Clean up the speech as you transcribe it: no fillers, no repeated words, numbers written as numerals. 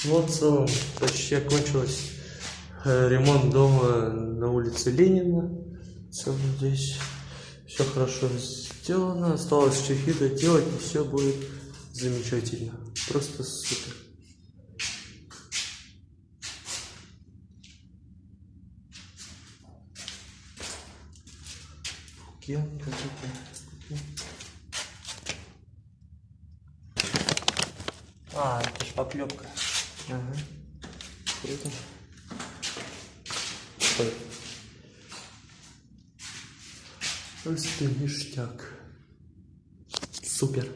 Вот в целом почти окончилось ремонт дома на улице Ленина. В целом здесь все хорошо сделано. Осталось штрихи доделать, и все будет замечательно. Просто супер. А, это шпаклевка. Ага. Круто. Ой. Просто ништяк. Супер.